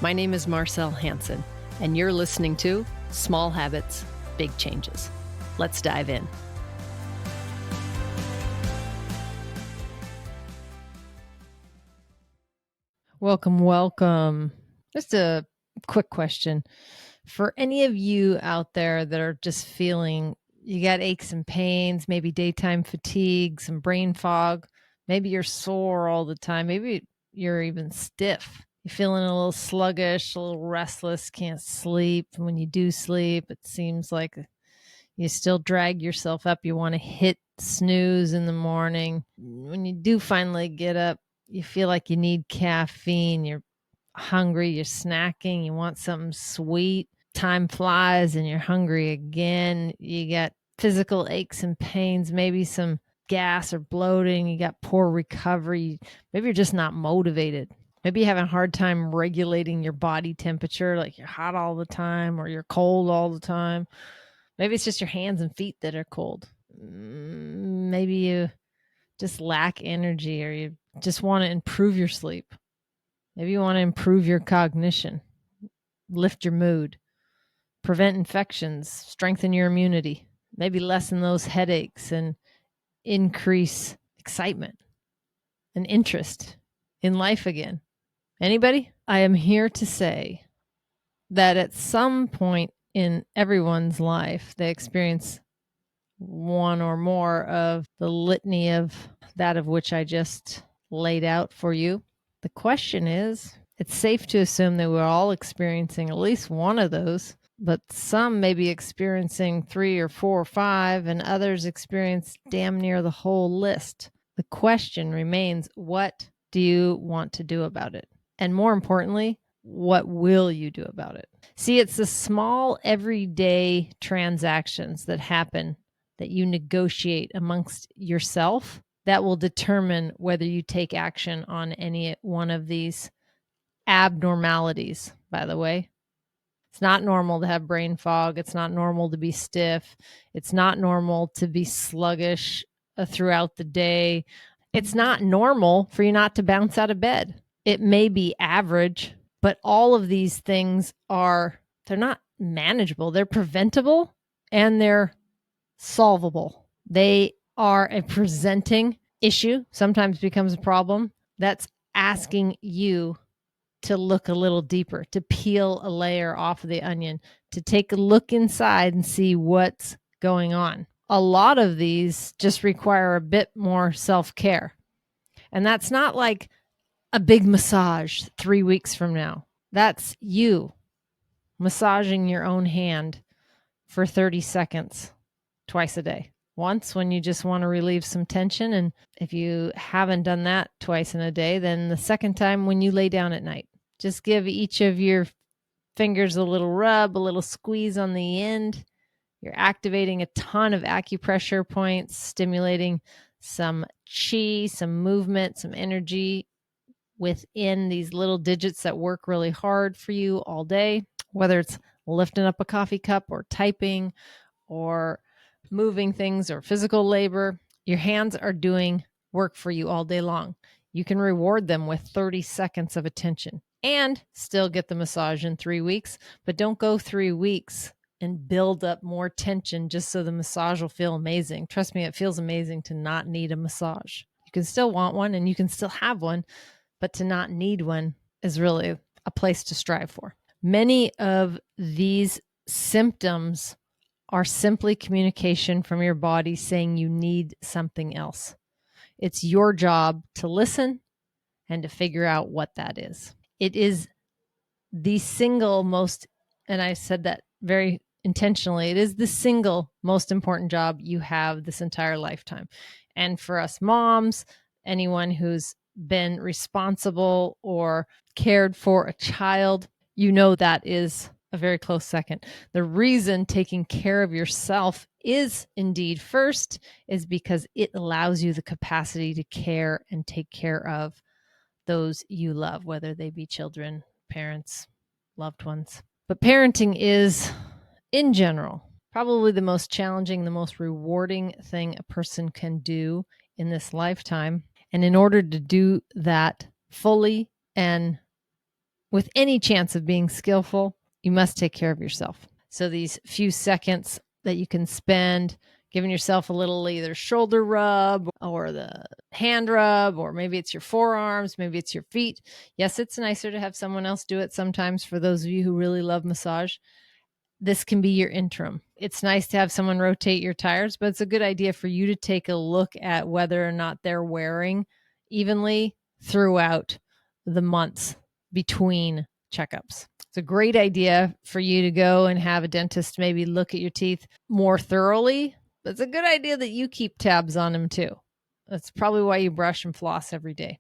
My name is Marcell Hanson, and you're listening to Small Habits, Big Changes. Let's dive in. Welcome. Just a quick question. For any of you out there that are just feeling you got aches and pains, maybe daytime fatigue, some brain fog, maybe you're sore all the time, maybe you're even stiff. You're feeling a little sluggish, a little restless, can't sleep. And when you do sleep, it seems like you still drag yourself up. You want to hit snooze in the morning. When you do finally get up, you feel like you need caffeine. You're hungry, you're snacking, you want something sweet. Time flies and you're hungry again. You got physical aches and pains, maybe some gas or bloating. You got poor recovery. Maybe you're just not motivated. Maybe you're having a hard time regulating your body temperature, like you're hot all the time or you're cold all the time. Maybe it's just your hands and feet that are cold. Maybe you just lack energy or you just want to improve your sleep. Maybe you want to improve your cognition, lift your mood, prevent infections, strengthen your immunity, maybe lessen those headaches and increase excitement and interest in life again. Anybody? I am here to say that at some point in everyone's life, they experience one or more of the litany of that of which I just laid out for you. The question is, it's safe to assume that we're all experiencing at least one of those, but some may be experiencing 3 or 4 or 5, and others experience damn near the whole list. The question remains, what do you want to do about it? And more importantly, what will you do about it? See, it's the small everyday transactions that happen that you negotiate amongst yourself that will determine whether you take action on any one of these abnormalities, by the way. It's not normal to have brain fog. It's not normal to be stiff. It's not normal to be sluggish throughout the day. It's not normal for you not to bounce out of bed. It may be average, but all of these things they're not manageable. They're preventable and they're solvable. They are a presenting issue, sometimes becomes a problem. That's asking you to look a little deeper, to peel a layer off of the onion, to take a look inside and see what's going on. A lot of these just require a bit more self-care. And that's not like a big massage 3 weeks from now. That's you massaging your own hand for 30 seconds twice a day. Once when you just want to relieve some tension. And if you haven't done that twice in a day, then the second time when you lay down at night. Just give each of your fingers a little rub, a little squeeze on the end. You're activating a ton of acupressure points, stimulating some chi, some movement, some energy within these little digits that work really hard for you all day, whether it's lifting up a coffee cup or typing or moving things or physical labor. Your hands are doing work for you all day long. You can reward them with 30 seconds of attention and still get the massage in 3 weeks, but don't go 3 weeks and build up more tension just so the massage will feel amazing. Trust me, it feels amazing to not need a massage. You can still want one and you can still have one, but to not need one is really a place to strive for. Many of these symptoms are simply communication from your body saying you need something else. It's your job to listen and to figure out what that is. It is the single most, and I said that very intentionally, it is the single most important job you have this entire lifetime. And for us moms, anyone who's been responsible or cared for a child, you know that is a very close second. The reason taking care of yourself is indeed first is because it allows you the capacity to care and take care of those you love, whether they be children, parents, loved ones. But parenting is, in general, probably the most challenging, the most rewarding thing a person can do in this lifetime. And in order to do that fully and with any chance of being skillful, you must take care of yourself. So these few seconds that you can spend giving yourself a little either shoulder rub or the hand rub, or maybe it's your forearms, maybe it's your feet. Yes, it's nicer to have someone else do it sometimes for those of you who really love massage. This can be your interim. It's nice to have someone rotate your tires, but it's a good idea for you to take a look at whether or not they're wearing evenly throughout the months between checkups. It's a great idea for you to go and have a dentist maybe look at your teeth more thoroughly. But it's a good idea that you keep tabs on them too. That's probably why you brush and floss every day.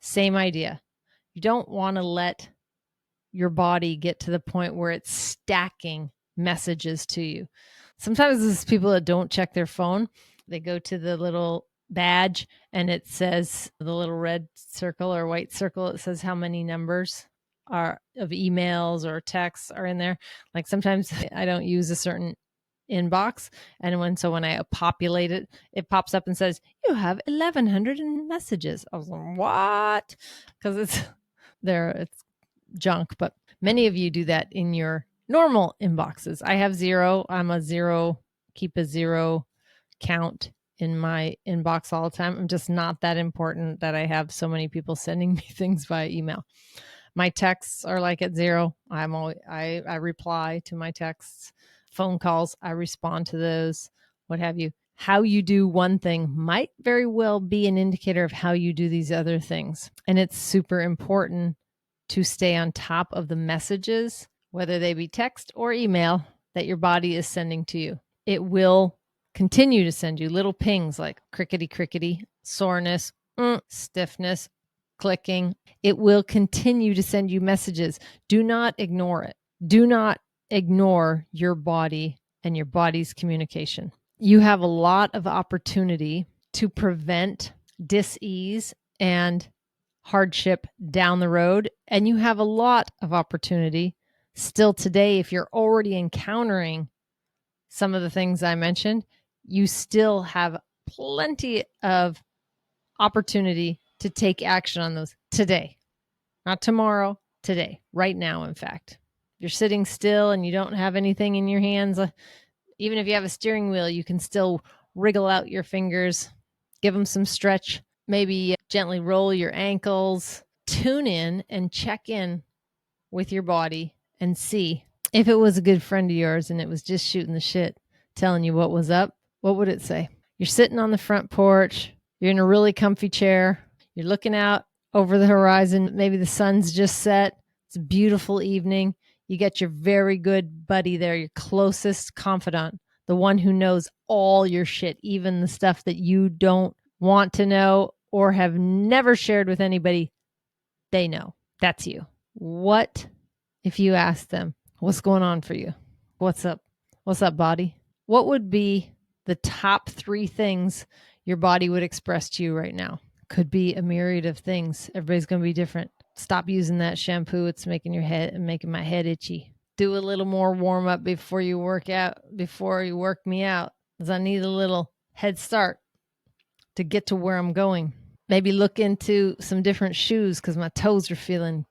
Same idea. You don't want to let your body get to the point where it's stacking messages to you. Sometimes there's people that don't check their phone. They go to the little badge and it says the little red circle or white circle. It says how many numbers are of emails or texts are in there. Like sometimes I don't use a certain inbox, and when I populate it, it pops up and says you have 1,100 messages. I was like, what? Because it's there. It's junk, but many of you do that in your normal inboxes. I have zero. I'm a zero, keep a zero count in my inbox all the time. I'm just not that important that I have so many people sending me things via email. My texts are like at zero. I reply to my texts. Phone calls, I respond to those, what have you. How you do one thing might very well be an indicator of how you do these other things. And it's super important to stay on top of the messages, whether they be text or email, that your body is sending to you. It will continue to send you little pings like crickety, crickety, soreness, stiffness, clicking. It will continue to send you messages. Do not ignore it. Do not ignore your body and your body's communication. You have a lot of opportunity to prevent dis-ease and hardship down the road. And you have a lot of opportunity still today. If you're already encountering some of the things I mentioned, you still have plenty of opportunity to take action on those today, not tomorrow, today, right now. In fact, you're sitting still and you don't have anything in your hands. Even if you have a steering wheel, you can still wriggle out your fingers, give them some stretch, maybe gently roll your ankles, tune in and check in with your body and see if it was a good friend of yours and it was just shooting the shit, telling you what was up. What would it say? You're sitting on the front porch. You're in a really comfy chair. You're looking out over the horizon. Maybe the sun's just set. It's a beautiful evening. You get your very good buddy there, your closest confidant, the one who knows all your shit, even the stuff that you don't want to know or have never shared with anybody. They know. That's you. What if you ask them, what's going on for you? What's up? What's up, body? What would be the top 3 things your body would express to you right now? Could be a myriad of things. Everybody's going to be different. Stop using that shampoo. It's making my head itchy. Do a little more warm up before you work me out, because I need a little head start to get to where I'm going. Maybe look into some different shoes because my toes are feeling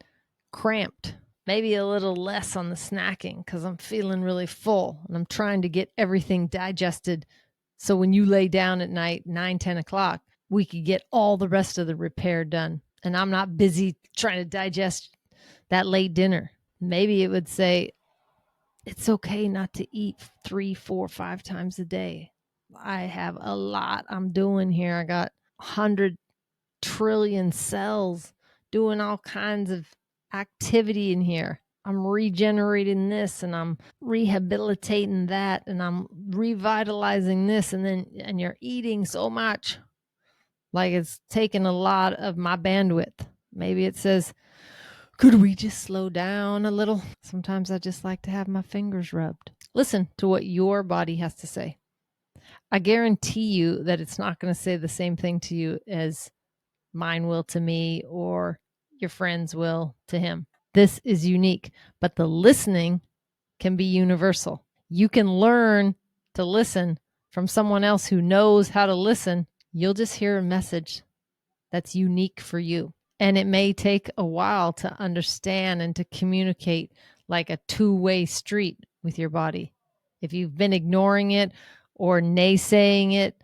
cramped. Maybe a little less on the snacking because I'm feeling really full and I'm trying to get everything digested. So when you lay down at night, 9, 10 o'clock, we could get all the rest of the repair done. And I'm not busy trying to digest that late dinner. Maybe it would say, it's okay not to eat 3, 4, 5 times a day. I have a lot I'm doing here. I got 100 trillion cells doing all kinds of activity in here. I'm regenerating this and I'm rehabilitating that and I'm revitalizing this, and you're eating so much like it's taking a lot of my bandwidth. Maybe it says, could we just slow down a little? Sometimes I just like to have my fingers rubbed. Listen to what your body has to say. I guarantee you that it's not going to say the same thing to you as mine will to me or your friends will to him. This is unique, but the listening can be universal. You can learn to listen from someone else who knows how to listen. You'll just hear a message that's unique for you. And it may take a while to understand and to communicate like a two-way street with your body. If you've been ignoring it or naysaying it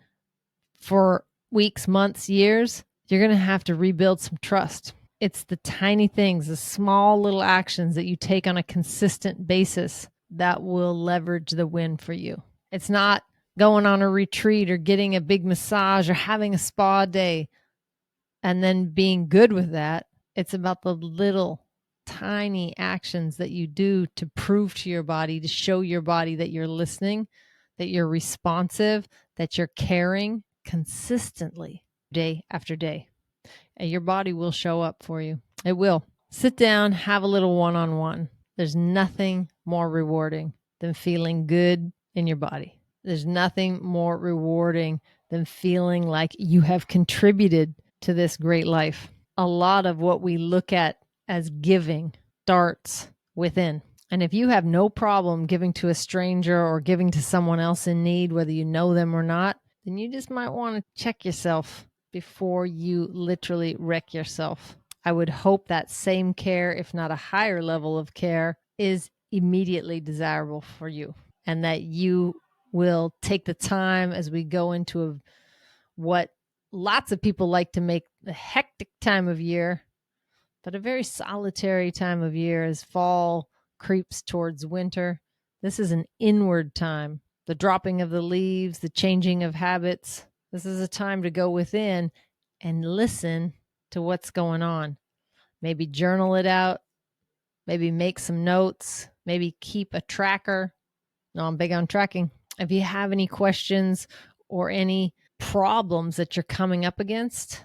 for weeks, months, years, you're going to have to rebuild some trust. It's the tiny things, the small little actions that you take on a consistent basis that will leverage the win for you. It's not going on a retreat or getting a big massage or having a spa day and then being good with that. It's about the little tiny actions that you do to prove to your body, to show your body that you're listening, that you're responsive, that you're caring consistently day after day. And your body will show up for you. It will. Sit down, have a little one-on-one. There's nothing more rewarding than feeling good in your body. There's nothing more rewarding than feeling like you have contributed to this great life. A lot of what we look at as giving starts within. And if you have no problem giving to a stranger or giving to someone else in need, whether you know them or not, then you just might want to check yourself before you literally wreck yourself. I would hope that same care, if not a higher level of care, is immediately desirable for you, and that you will take the time as we go into what lots of people like to make the hectic time of year, but a very solitary time of year as fall creeps towards winter. This is an inward time. The dropping of the leaves, the changing of habits. This is a time to go within and listen to what's going on. Maybe journal it out. Maybe make some notes. Maybe keep a tracker. No, I'm big on tracking. If you have any questions or any problems that you're coming up against,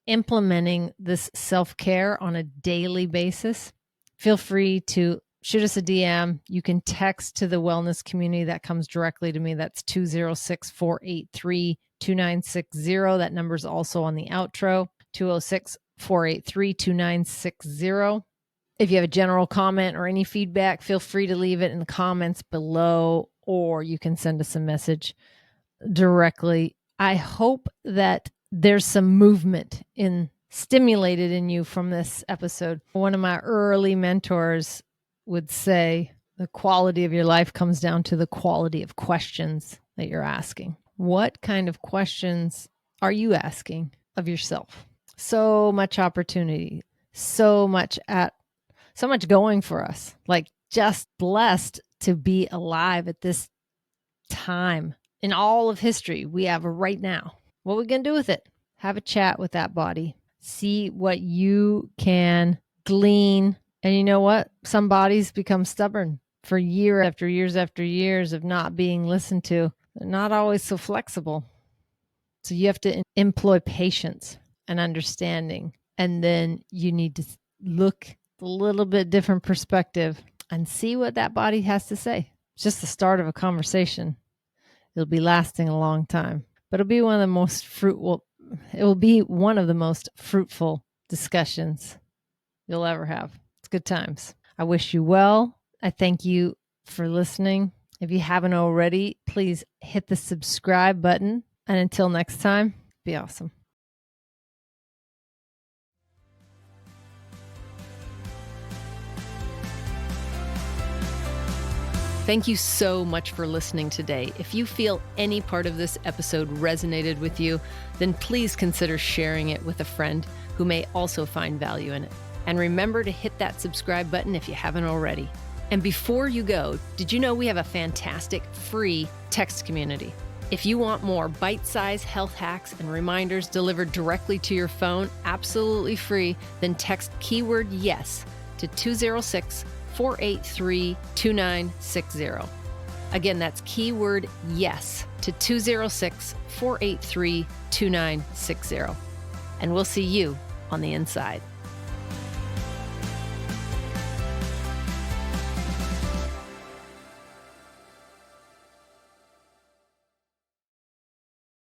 implementing this self-care on a daily basis, feel free to shoot us a DM. You can text to the wellness community. That comes directly to me. That's 206-483-2960. That number is also on the outro, 206-483-2960. If you have a general comment or any feedback, feel free to leave it in the comments below, or you can send us a message directly. I hope that there's some movement stimulated in you from this episode. One of my early mentors would say the quality of your life comes down to the quality of questions that you're asking. What kind of questions are you asking of yourself? So much opportunity, so much going for us. Like, just blessed to be alive at this time in all of history we have right now. What are we going to do with it? Have a chat with that body. See what you can glean. And you know what? Some bodies become stubborn for year after years after years of not being listened to. They're not always so flexible. So you have to employ patience and understanding. And then you need to look a little bit different perspective and see what that body has to say. It's just the start of a conversation. It'll be lasting a long time, but it'll be one of the most fruitful discussions you'll ever have. It's good times. I wish you well. I thank you for listening. If you haven't already, please hit the subscribe button. And until next time, be awesome. Thank you so much for listening today. If you feel any part of this episode resonated with you, then please consider sharing it with a friend who may also find value in it. And remember to hit that subscribe button if you haven't already. And before you go, did you know we have a fantastic free text community? If you want more bite-sized health hacks and reminders delivered directly to your phone, absolutely free, then text keyword YES to 206-483-2960. Again, that's keyword YES to 206-483-2960. And we'll see you on the inside.